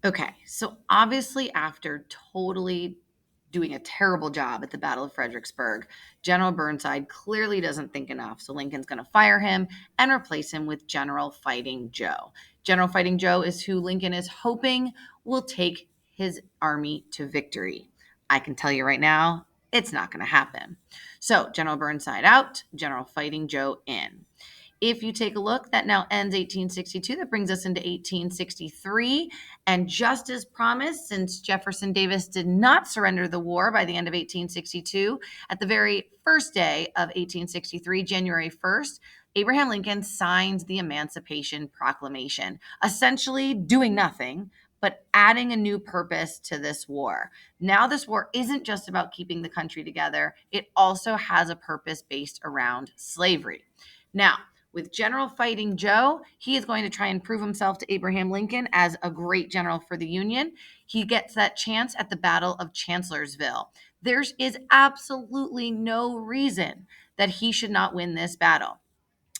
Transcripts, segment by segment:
Okay, so obviously, after totally doing a terrible job at the Battle of Fredericksburg, General Burnside clearly doesn't think enough. So Lincoln's going to fire him and replace him with General Fighting Joe. General Fighting Joe is who Lincoln is hoping will take his army to victory. I can tell you right now, it's not going to happen. So General Burnside out, General Fighting Joe in. If you take a look, that now ends 1862. That brings us into 1863. And just as promised, since Jefferson Davis did not surrender the war by the end of 1862, at the very first day of 1863, January 1st, Abraham Lincoln signs the Emancipation Proclamation, essentially doing nothing, but adding a new purpose to this war. Now, this war isn't just about keeping the country together, it also has a purpose based around slavery. Now, with General Fighting Joe, he is going to try and prove himself to Abraham Lincoln as a great general for the Union. He gets that chance at the Battle of Chancellorsville. There is absolutely no reason that he should not win this battle.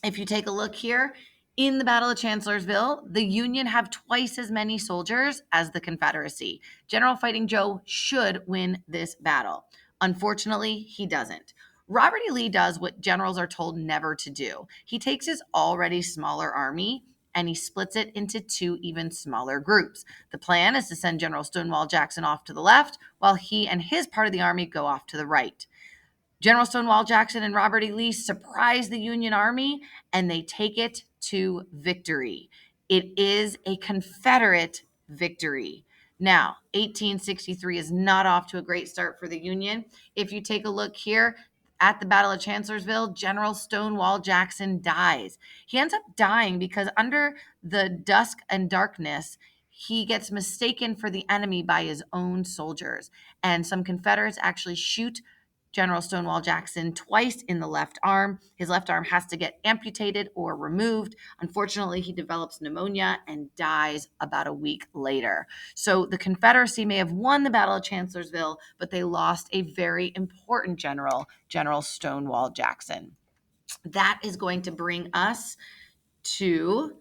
If you take a look here, in the Battle of Chancellorsville, the Union have twice as many soldiers as the Confederacy. General Fighting Joe should win this battle. Unfortunately, he doesn't. Robert E. Lee does what generals are told never to do. He takes his already smaller army and he splits it into two even smaller groups. The plan is to send General Stonewall Jackson off to the left while he and his part of the army go off to the right. General Stonewall Jackson and Robert E. Lee surprise the Union Army and they take it to victory. It is a Confederate victory. Now, 1863 is not off to a great start for the Union. If you take a look here at the Battle of Chancellorsville, General Stonewall Jackson dies. He ends up dying because under the dusk and darkness, he gets mistaken for the enemy by his own soldiers. And some Confederates actually shoot General Stonewall Jackson twice in the left arm. His left arm has to get amputated or removed. Unfortunately, he develops pneumonia and dies about a week later. So the Confederacy may have won the Battle of Chancellorsville, but they lost a very important general, General Stonewall Jackson. That is going to bring us to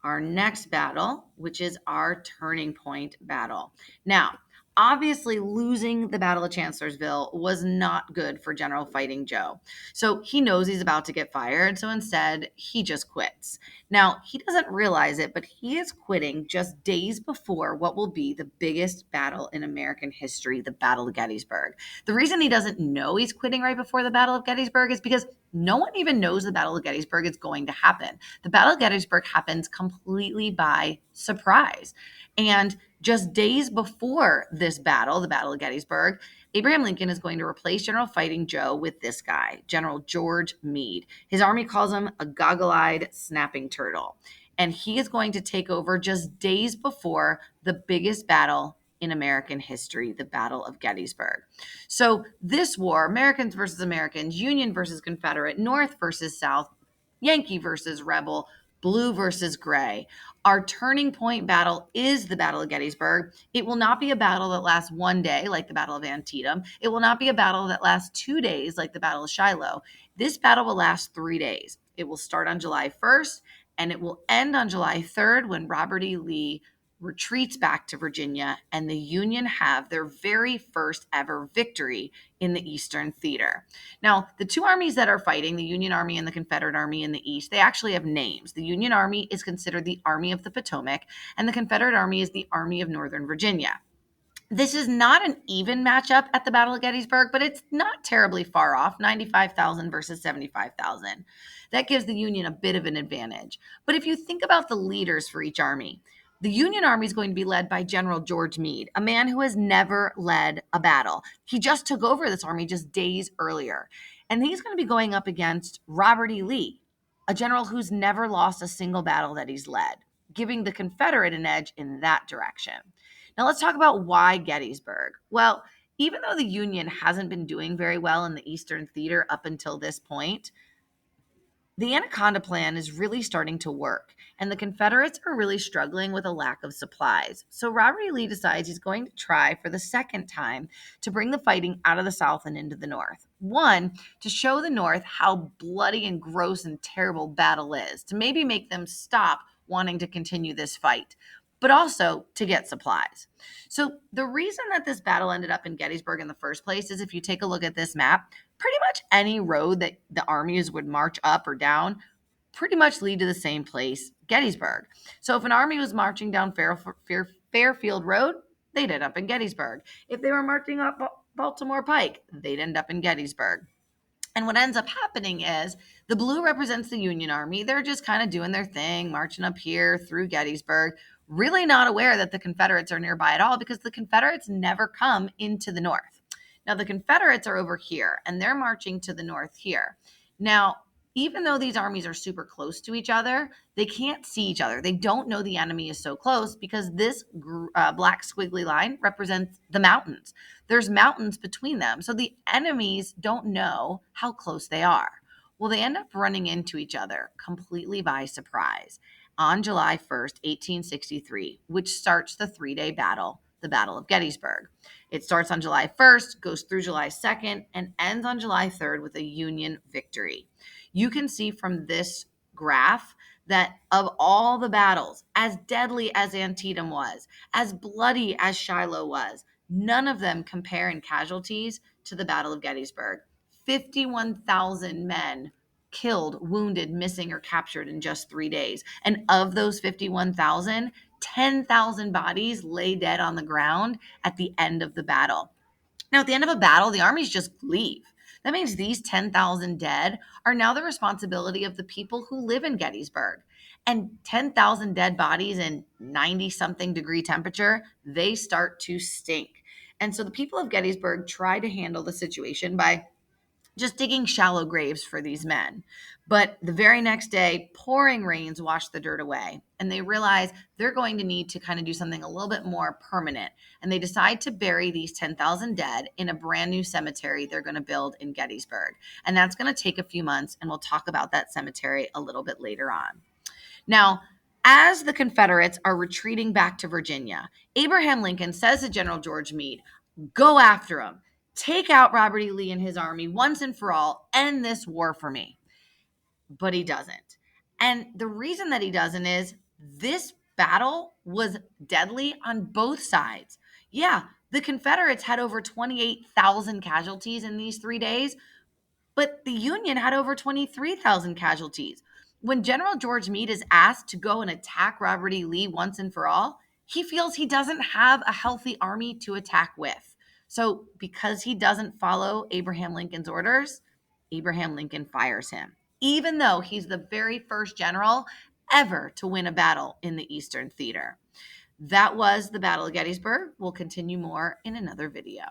our next battle, which is our turning point battle. Now, obviously, losing the Battle of Chancellorsville was not good for General Fighting Joe. So he knows he's about to get fired. So instead, he just quits. Now, he doesn't realize it, but he is quitting just days before what will be the biggest battle in American history, the Battle of Gettysburg. The reason he doesn't know he's quitting right before the Battle of Gettysburg is because no one even knows the Battle of Gettysburg is going to happen. The Battle of Gettysburg happens completely by surprise. And just days before this battle, the Battle of Gettysburg, Abraham Lincoln is going to replace General Fighting Joe with this guy, General George Meade. His army calls him a goggle-eyed snapping turtle. And he is going to take over just days before the biggest battle in American history, the Battle of Gettysburg. So this war, Americans versus Americans, Union versus Confederate, North versus South, Yankee versus Rebel, blue versus gray. Our turning point battle is the Battle of Gettysburg. It will not be a battle that lasts one day like the Battle of Antietam. It will not be a battle that lasts 2 days like the Battle of Shiloh. This battle will last 3 days. It will start on July 1st and it will end on July 3rd when Robert E. Lee retreats back to Virginia and the Union have their very first ever victory in the Eastern Theater. Now, the two armies that are fighting, the Union Army and the Confederate Army in the East, they actually have names. The Union Army is considered the Army of the Potomac, and the Confederate Army is the Army of Northern Virginia. This is not an even matchup at the Battle of Gettysburg, but it's not terribly far off, 95,000 versus 75,000. That gives the Union a bit of an advantage. But if you think about the leaders for each army, the Union Army is going to be led by General George Meade, a man who has never led a battle. He just took over this army just days earlier. And he's going to be going up against Robert E. Lee, a general who's never lost a single battle that he's led, giving the Confederate an edge in that direction. Now let's talk about why Gettysburg. Well, even though the Union hasn't been doing very well in the Eastern Theater up until this point, the Anaconda Plan is really starting to work, and the Confederates are really struggling with a lack of supplies. So Robert E. Lee decides he's going to try for the second time to bring the fighting out of the South and into the North. One, to show the North how bloody and gross and terrible battle is, to maybe make them stop wanting to continue this fight. but also to get supplies. So the reason that this battle ended up in Gettysburg in the first place is if you take a look at this map, pretty much any road that the armies would march up or down pretty much lead to the same place, Gettysburg. So if an army was marching down Fairfield Road, they'd end up in Gettysburg. If they were marching up Baltimore Pike, they'd end up in Gettysburg. And what ends up happening is the blue represents the Union Army. They're just kind of doing their thing, marching up here through Gettysburg, really not aware that the Confederates are nearby at all because the Confederates never come into the North. Now, the Confederates are over here and they're marching to the North here. Now, even though these armies are super close to each other, they can't see each other. They don't know the enemy is so close because this black squiggly line represents the mountains. There's mountains between them. So the enemies don't know how close they are. Well, they end up running into each other completely by surprise on July 1st, 1863, which starts the 3-day battle, the Battle of Gettysburg. It starts on July 1st, goes through July 2nd, and ends on July 3rd with a Union victory. You can see from this graph that of all the battles, as deadly as Antietam was, as bloody as Shiloh was, none of them compare in casualties to the Battle of Gettysburg. 51,000 men killed, wounded, missing, or captured in just 3 days. And of those 51,000, 10,000 bodies lay dead on the ground at the end of the battle. Now, at the end of a battle, the armies just leave. That means these 10,000 dead are now the responsibility of the people who live in Gettysburg. And 10,000 dead bodies in 90 something degree temperature, they start to stink. And so the people of Gettysburg try to handle the situation by just digging shallow graves for these men. But the very next day, pouring rains wash the dirt away. And they realize they're going to need to kind of do something a little bit more permanent. And they decide to bury these 10,000 dead in a brand new cemetery they're going to build in Gettysburg. And that's going to take a few months. And we'll talk about that cemetery a little bit later on. Now, as the Confederates are retreating back to Virginia, Abraham Lincoln says to General George Meade, go after him. Take out Robert E. Lee and his army once and for all. End this war for me. But he doesn't. And the reason that he doesn't is this battle was deadly on both sides. Yeah, the Confederates had over 28,000 casualties in these 3 days, but the Union had over 23,000 casualties. When General George Meade is asked to go and attack Robert E. Lee once and for all, he feels he doesn't have a healthy army to attack with. So because he doesn't follow Abraham Lincoln's orders, Abraham Lincoln fires him, even though he's the very first general ever to win a battle in the Eastern Theater. That was the Battle of Gettysburg. We'll continue more in another video.